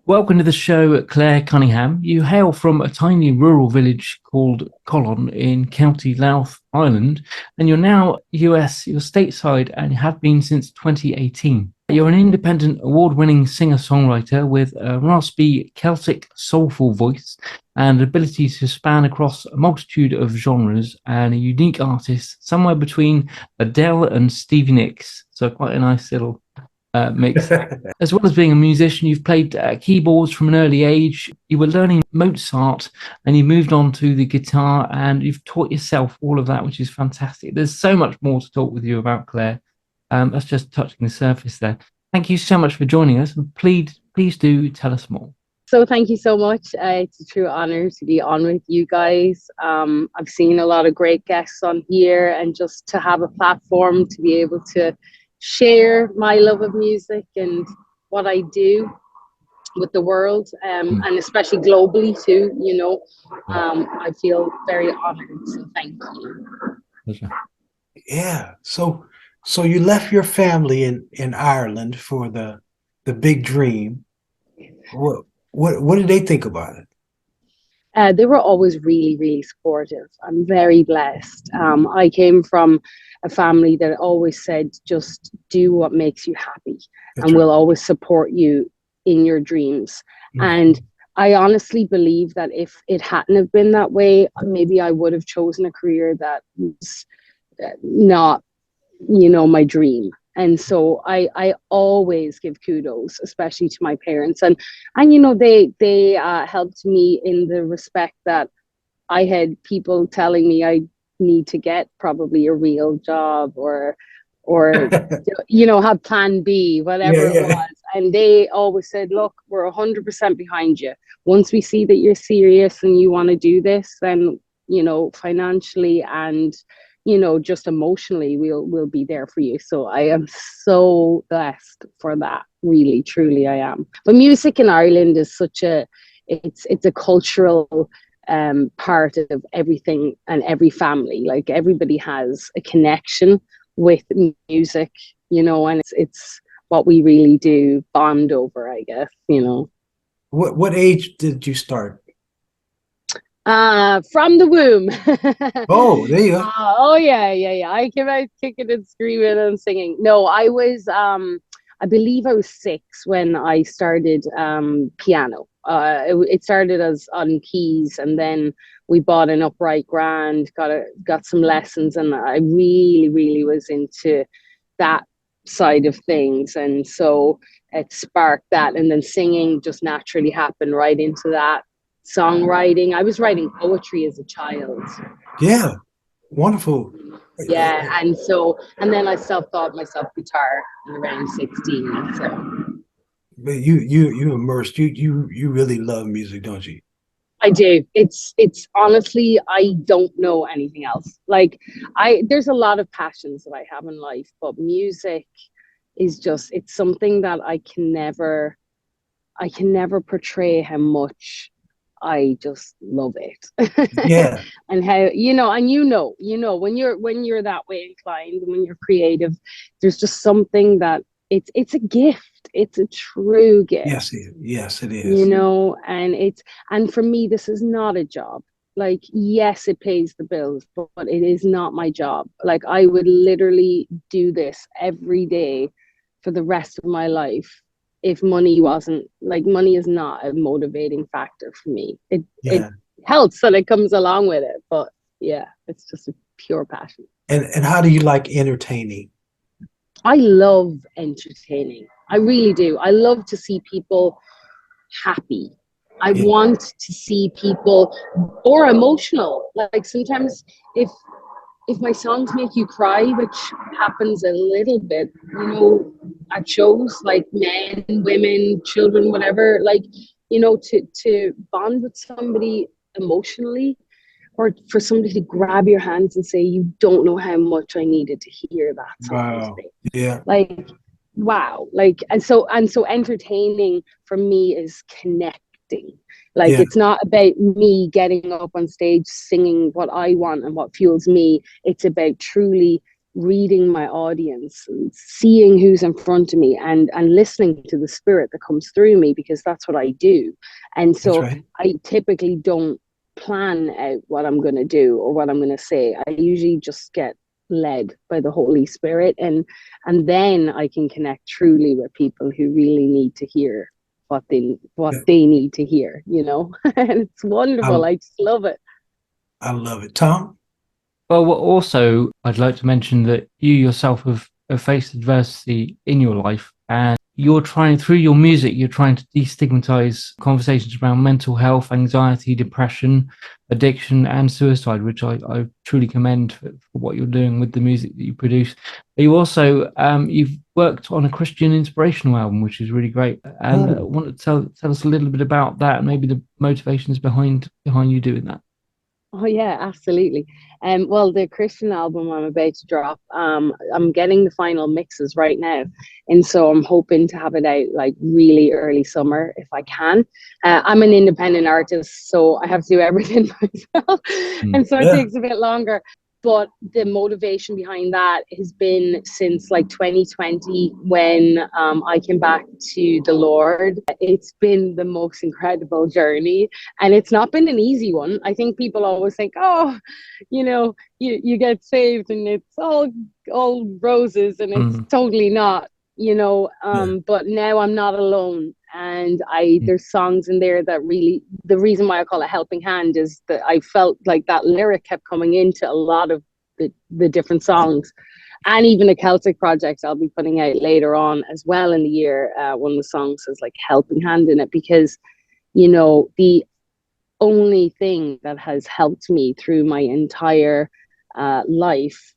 Welcome to the show, Clare Cunningham. You hail from a tiny rural village called Colon in County Louth, Ireland, and you're now you're stateside and have been since 2018. You're an independent award-winning singer-songwriter with a raspy Celtic soulful voice and ability to span across a multitude of genres, and a unique artist somewhere between Adele and Stevie Nicks. So quite a nice little mix. As well as being a musician, you've played keyboards from an early age. You were learning Mozart and you moved on to the guitar and you've taught yourself all of that, which is fantastic. There's so much more to talk with you about, Clare. That's just touching the surface there. Thank you so much for joining us, and please do tell us more. So thank you so much. It's a true honor to be on with you guys. I've seen a lot of great guests on here, and just to have a platform to be able to share my love of music and what I do with the world, and especially globally too, I feel very honored, so thank you. Pleasure. Yeah, so you left your family in Ireland for the big dream. What did they think about it? They were always really, really supportive. I'm very blessed. I came from a family that always said, just do what makes you happy. And we'll always support you in your dreams. And I honestly believe that if it hadn't have been that way, maybe I would have chosen a career that was not, my dream. And so I always give kudos, especially to my parents. And they helped me in the respect that I had people telling me I need to get probably a real job or have plan B, whatever it was. And they always said, look, we're 100% behind you. Once we see that you're serious and you want to do this, then, financially and just emotionally, we'll be there for you. So I am so blessed for that. Really, truly, I am. But music in Ireland is it's a cultural part of everything and every family. Like, everybody has a connection with music, and it's what we really do bond over, I guess. What age did you start? From the womb. Oh, there you go. Oh yeah. I came out kicking and screaming and singing. No, I was I believe I was 6 when I started piano. It started as on keys, and then we bought an upright grand, got some lessons, and I really, really was into that side of things. And so it sparked that, and then singing just naturally happened right into that. Songwriting. I was writing poetry as a child. Yeah, wonderful. Yeah, and then I self-taught myself guitar around 16. So. But you immersed. You really love music, don't you? I do. It's honestly, I don't know anything else. Like, there's a lot of passions that I have in life, but music is it's something that I can never portray how much I just love it. Yeah. And how, and when you're that way inclined, when you're creative, there's just something that it's a gift. It's a true gift. Yes, it is. And for me, this is not a job. Like, yes, it pays the bills, but it is not my job. Like, I would literally do this every day for the rest of my life if money wasn't, like, money is not a motivating factor for me. It helps and it comes along with it, but yeah, it's just a pure passion. And how do you like entertaining? I love entertaining. I really do. I love to see people happy. I want to see people or emotional. Like, sometimes if my songs make you cry, which happens a little bit, at shows, like men, women, children, whatever, like, to bond with somebody emotionally, or for somebody to grab your hands and say, you don't know how much I needed to hear that song. Wow. Yeah. Like, wow. Like, and so entertaining for me is connecting. Like, it's not about me getting up on stage singing what I want and what fuels me. It's about truly reading my audience, and seeing who's in front of me, and listening to the spirit that comes through me, because that's what I do. And so right. I typically don't plan out what I'm going to do or what I'm going to say. I usually just get led by the Holy Spirit, and then I can connect truly with people who really need to hear what they need to hear, you know. And it's wonderful. I just love it. I love it. Tom? Well, also, I'd like to mention that you yourself have faced adversity in your life, and you're trying, through your music, you're trying to destigmatize conversations around mental health, anxiety, depression, addiction, and suicide, which I truly commend for what you're doing with the music that you produce. You also, you've worked on a Christian inspirational album, which is really great. And I want to tell us a little bit about that, and maybe the motivations behind you doing that. Oh yeah, absolutely. Well, the Christian album I'm about to drop, I'm getting the final mixes right now, and so I'm hoping to have it out like really early summer if I can. I'm an independent artist, so I have to do everything myself, and so it takes a bit longer. But the motivation behind that has been since like 2020, when I came back to the Lord. It's been the most incredible journey, and it's not been an easy one. I think people always think, oh, you know, you get saved and it's all roses, and it's totally not, you know. But now I'm not alone. And there's songs in there that really, the reason why I call it Helping Hand is that I felt like that lyric kept coming into a lot of the different songs, and even a Celtic project I'll be putting out later on as well in the year. One of the songs has like Helping Hand in it, because, you know, the only thing that has helped me through my entire life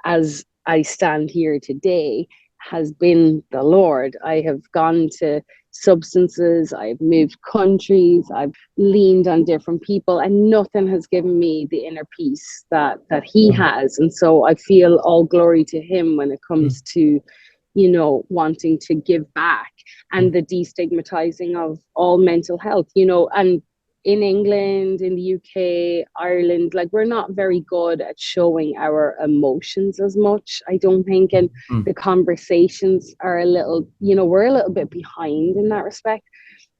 as I stand here today has been the Lord. I have gone to substances, I've moved countries, I've leaned on different people, and nothing has given me the inner peace that he has. And so I feel all glory to him when it comes to, you know, wanting to give back, and the destigmatizing of all mental health, you know. And in England, in the UK, Ireland, like, we're not very good at showing our emotions as much, I don't think. And the conversations are a little, you know, we're a little bit behind in that respect.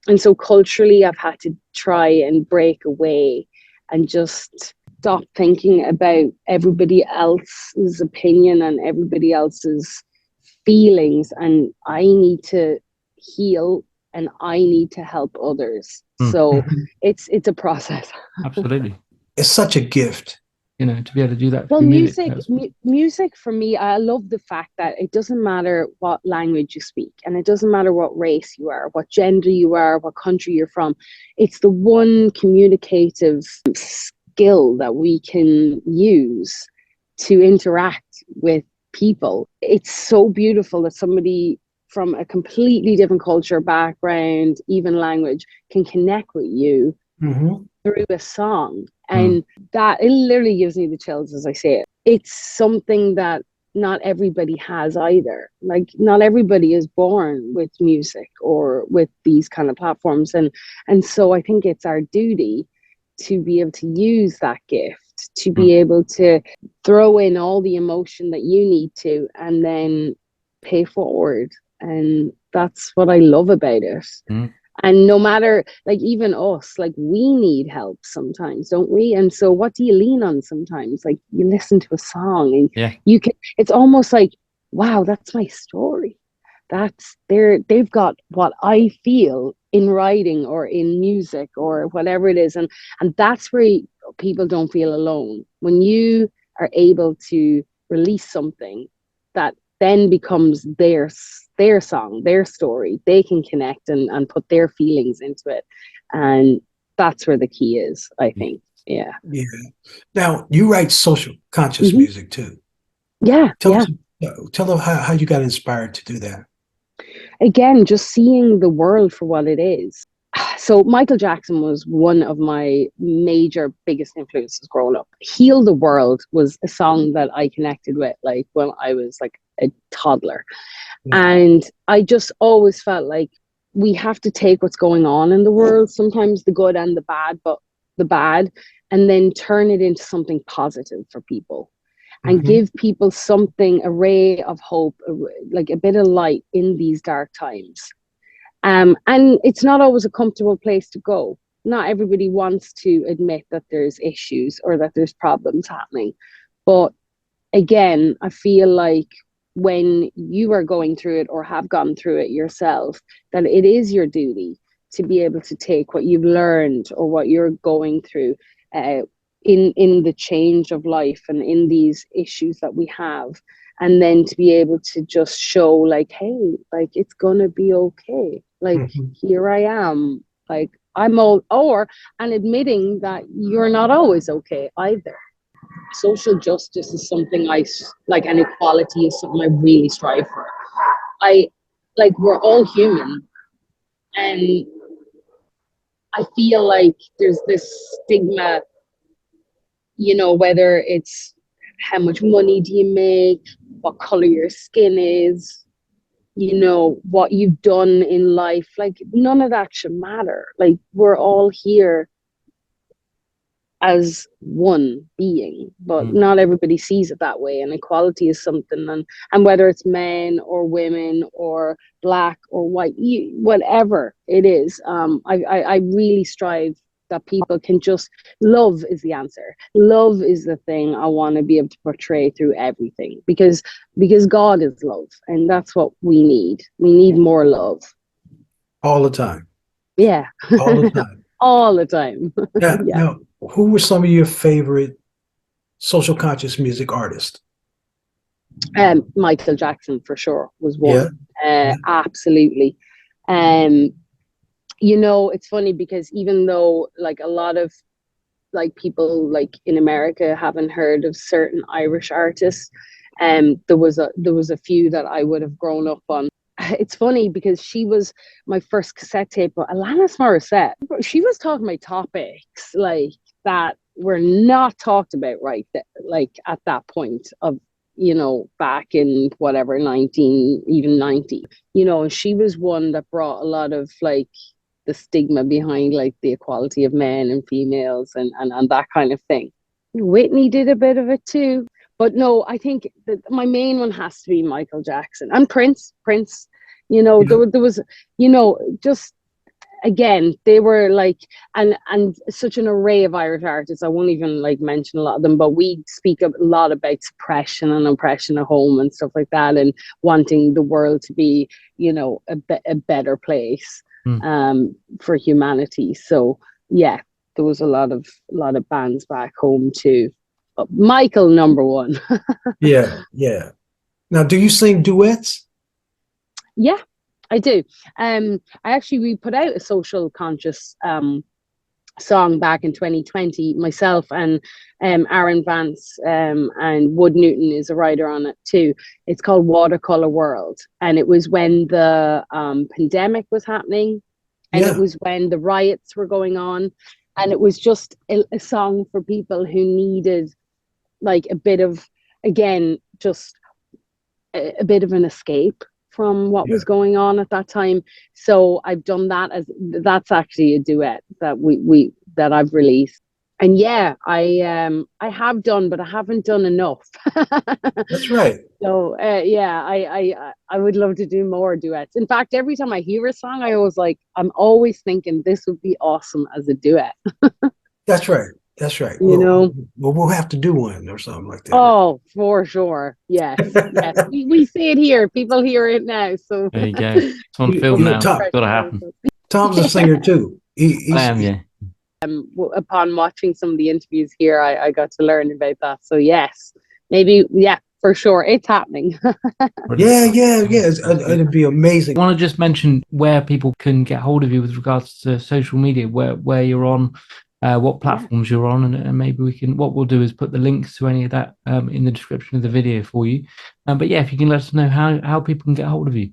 And so culturally, I've had to try and break away and just stop thinking about everybody else's opinion and everybody else's feelings. And I need to heal, and I need to help others. So it's a process. Absolutely. It's such a gift, you know, to be able to do that. Well, music for me, I love the fact that it doesn't matter what language you speak, and it doesn't matter what race you are, what gender you are, what country you're from. It's the one communicative skill that we can use to interact with people. It's so beautiful that somebody from a completely different culture, background, even language, can connect with you through a song. And that, it literally gives me the chills as I say it. It's something that not everybody has either. Like, not everybody is born with music or with these kind of platforms. And so I think it's our duty to be able to use that gift, to be able to throw in all the emotion that you need to, and then pay forward. And that's what I love about it. And no matter, like, even us, like, we need help sometimes, don't we? And so what do you lean on sometimes? Like, you listen to a song and you can, it's almost like, wow, that's my story. That's they've got what I feel in writing or in music or whatever it is. And that's where people don't feel alone. When you are able to release something that then becomes their song, their story, they can connect and put their feelings into it. And that's where the key is, I think. Yeah. Now, you write social conscious music too. Tell them how you got inspired to do that. Again, just seeing the world for what it is. So Michael Jackson was one of my major, biggest influences growing up. Heal the World was a song that I connected with, like, when I was like a toddler. And I just always felt like we have to take what's going on in the world, sometimes the good and the bad, but the bad, and then turn it into something positive for people. and Mhm. give people something, a ray of hope, like a bit of light in these dark times. And it's not always a comfortable place to go. Not everybody wants to admit that there's issues or that there's problems happening. But again, I feel like when you are going through it or have gone through it yourself, that it is your duty to be able to take what you've learned or what you're going through uh, in the change of life and in these issues that we have, and then to be able to just show like, hey, like it's gonna be okay. Like Mhm. here I am. Like I'm all, or and admitting that you're not always okay either. Social justice is something like, and equality is something I really strive for. I like we're all human, and I feel like there's this stigma, whether it's how much money do you make, what color your skin is, what you've done in life. Like none of that should matter. Like we're all here as one being, but not everybody sees it that way. And equality is something, and whether it's men or women or black or white, whatever it is, I really strive that people can just love is the answer. Love is the thing I want to be able to portray through everything, because God is love, and that's what we need. We need more love. All the time. Yeah. All the time. All the time. Now, Yeah. now, who were some of your favorite social conscious music artists? Michael Jackson for sure was Yeah. one. Absolutely. It's funny because even though like a lot of like people like in America haven't heard of certain Irish artists, there was a few that I would have grown up on. It's funny because she was my first cassette tape, but Alanis Morissette, she was talking about topics like that were not talked about like at that point of, back in whatever 1990, she was one that brought a lot of like the stigma behind like the equality of men and females and that kind of thing. Whitney did a bit of it too. But no, I think that my main one has to be Michael Jackson and Prince. Yeah. There was, just again, they were like, and such an array of Irish artists. I won't even like mention a lot of them, but we speak a lot about suppression and oppression at home and stuff like that, and wanting the world to be, a better place for humanity. So yeah, there was a lot of bands back home too. But Michael number one. Yeah. Yeah. Now, do you sing duets? Yeah, I do. We put out a social conscious song back in 2020. Myself and Aaron Vance and Wood Newton is a writer on it too. It's called Watercolor World, and it was when the pandemic was happening, and it was when the riots were going on, and it was just a song for people who needed like a bit of, again, just a bit of an escape from what was going on at that time. So I've done that's actually a duet that that I've released. And yeah, I have done, but I haven't done enough. That's right. So I would love to do more duets. In fact, every time I hear a song, I'm always thinking this would be awesome as a duet. That's right. That's right. Well, we'll have to do one or something like that. Oh, for sure. Yes. Yes. We see it here. People hear it now. So there you go. It's on film now. It's got to happen. Tom's a singer too. I am, yeah. Upon watching some of the interviews here, I got to learn about that. So yes, maybe, yeah, for sure, it's happening. Yeah. It'd be amazing. I want to just mention where people can get hold of you with regards to social media, where you're on, what platforms you're on, and maybe what we'll do is put the links to any of that in the description of the video for you. But yeah, if you can let us know how people can get hold of you.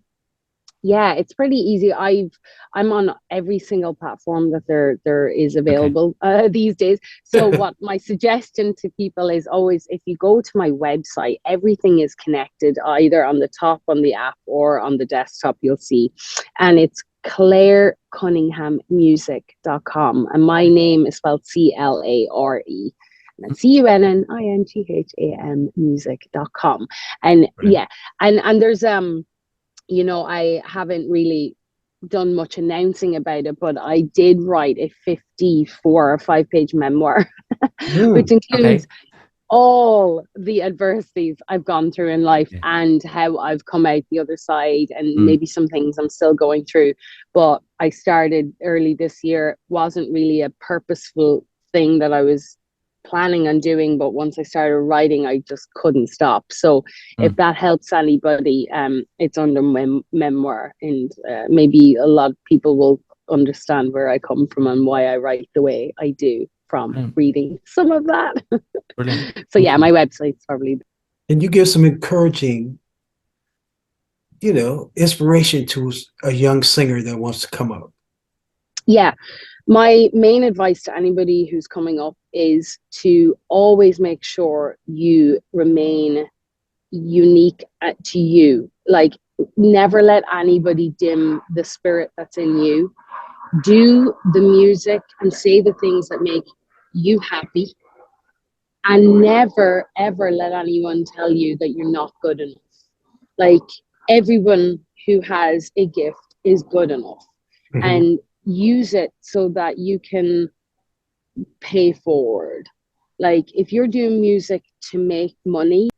Yeah, it's pretty easy. I'm on every single platform that there is available these days. So what my suggestion to people is always, if you go to my website, everything is connected either on the top on the app or on the desktop, you'll see. And it's ClareCunninghammusic.com. And my name is spelled CLARE. That's CUNNINGHAM music.com. And yeah, and there's you know, I haven't really done much announcing about it, but I did write a 54 or 5-page memoir, which includes all the adversities I've gone through in life and how I've come out the other side, and maybe some things I'm still going through. But I started early this year. It wasn't really a purposeful thing that I was planning on doing, but once I started writing, I just couldn't stop. So if that helps anybody, it's under memoir, and maybe a lot of people will understand where I come from and why I write the way I do from reading some of that. Brilliant. So yeah, my website's probably. And you give some encouraging, you know, inspiration to a young singer that wants to come up. Yeah. My main advice to anybody who's coming up is to always make sure you remain unique to you. Like, never let anybody dim the spirit that's in you. Do the music and say the things that make you happy. And never, ever let anyone tell you that you're not good enough. Like, everyone who has a gift is good enough. And use it so that you can pay forward. Like, if you're doing music to make money,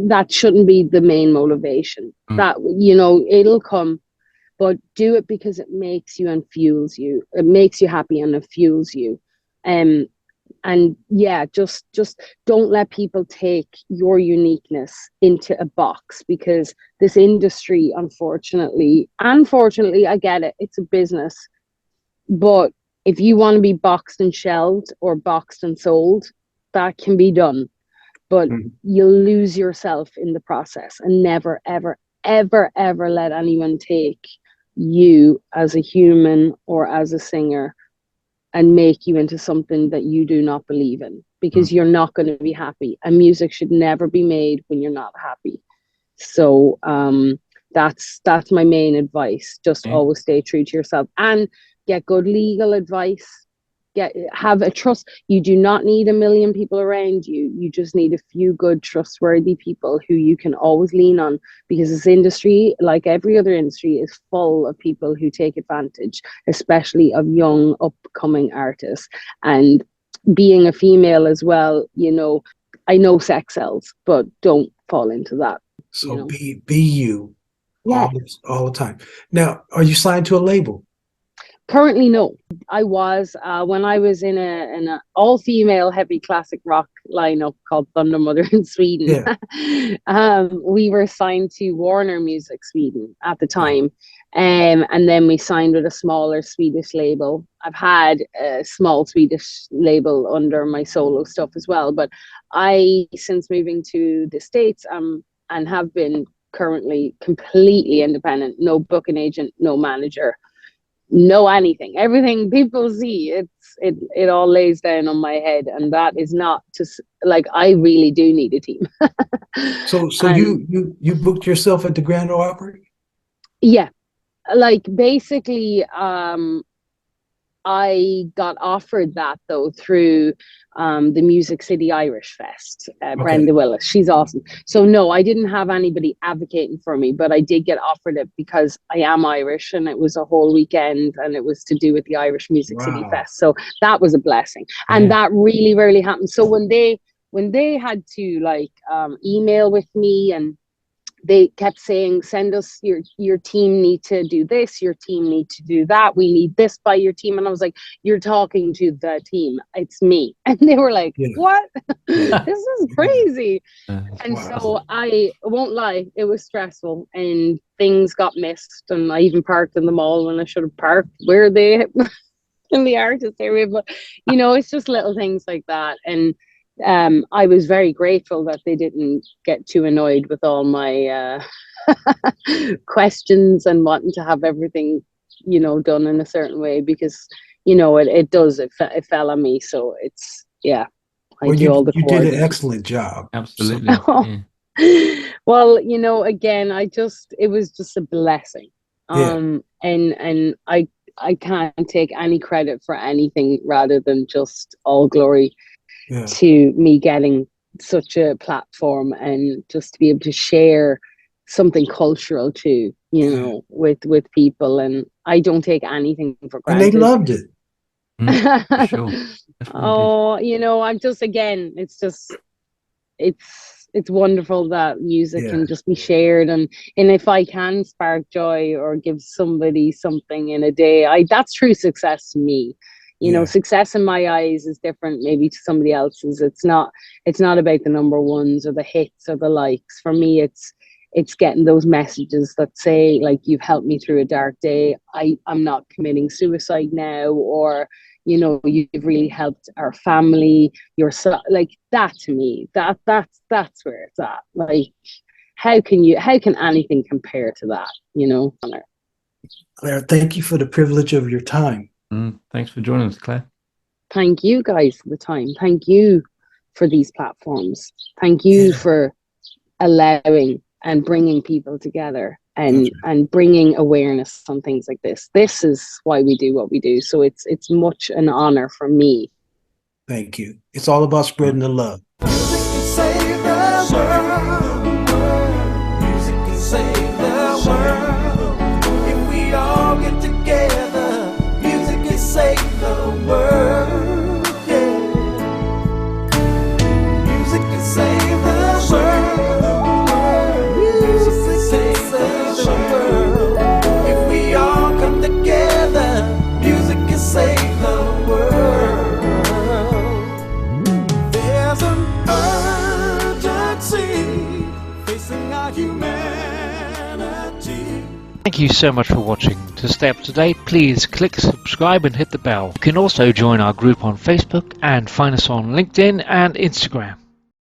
that shouldn't be the main motivation. That, you know, it'll come, but do it because it makes you and fuels you. It makes you happy and it fuels you. And yeah, just don't let people take your uniqueness into a box, because this industry, unfortunately, I get it, it's a business. But if you want to be boxed and shelved or boxed and sold, that can be done. But you'll lose yourself in the process. And never, ever, ever, ever let anyone take you as a human or as a singer and make you into something that you do not believe in, because you're not going to be happy. And music should never be made when you're not happy. So that's my main advice. Just always stay true to yourself and get good legal advice. Have a trust. You do not need a million people around you. You just need a few good, trustworthy people who you can always lean on, because this industry, like every other industry, is full of people who take advantage, especially of young, upcoming artists. And being a female as well, you know, I know sex sells, but don't fall into that. So you know? be you all the time. Now, are you signed to a label? Currently, no. I was when I was in a all-female heavy classic rock lineup called Thunder Mother in Sweden. We were signed to Warner Music Sweden at the time, and then we signed with a smaller Swedish label. I've had a small Swedish label under my solo stuff as well, but I, since moving to the States, and have been currently completely independent. No booking agent, no manager. No anything. Everything people see, it all lays down on my head, and that is not just like, I really do need a team. So you booked yourself at the Grand Ole Opry? Yeah, like basically, I got offered that though through the Music City Irish Fest. Brenda Willis, she's awesome. So no, I didn't have anybody advocating for me, but I did get offered it because I am Irish, and it was a whole weekend, and it was to do with the Irish Music City Fest. So that was a blessing, and that really rarely happened. So when they had to like email with me, and they kept saying, send us your team need to do this, your team need to do that, we need this by your team. And I was like, you're talking to the team, it's me. And they were like, what? This is crazy. And so I won't lie, it was stressful, and things got missed, and I even parked in the mall when I should have parked where they in the artist area. But you know, it's just little things like that. And I was very grateful that they didn't get too annoyed with all my questions and wanting to have everything, you know, done in a certain way, because, you know, it fell on me. So it's, I do all the you did an excellent job. Absolutely. Well, you know, again, it was just a blessing. And I can't take any credit for anything rather than just all glory to me getting such a platform and just to be able to share something cultural too, you know, with people. And I don't take anything for granted. And they loved it. For sure. Oh, you know, I'm just, again, it's wonderful that music can just be shared, and if I can spark joy or give somebody something in a day, that's true success to me. You know, success in my eyes is different maybe to somebody else's. It's not about the number ones or the hits or the likes. For me, it's getting those messages that say, like, you've helped me through a dark day. I'm not committing suicide now, or, you know, you've really helped our family. You're so, like, that to me, that's where it's at. Like, how can anything compare to that, you know? Claire, thank you for the privilege of your time. Thanks for joining us, Claire. Thank you guys for the time. Thank you for these platforms. Thank you for allowing and bringing people together and bringing awareness on things like this. This is why we do what we do. So it's much an honor for me. Thank you. It's all about spreading the love. Music can save the world. Music can save the world. If we all get together, music can save the world. Yeah. Music can save the world. Music can save the world. If we all come together, music can save the world. There's an urgency facing our humanity. Thank you so much for watching. To stay up to date, please click subscribe and hit the bell. You can also join our group on Facebook and find us on LinkedIn and Instagram.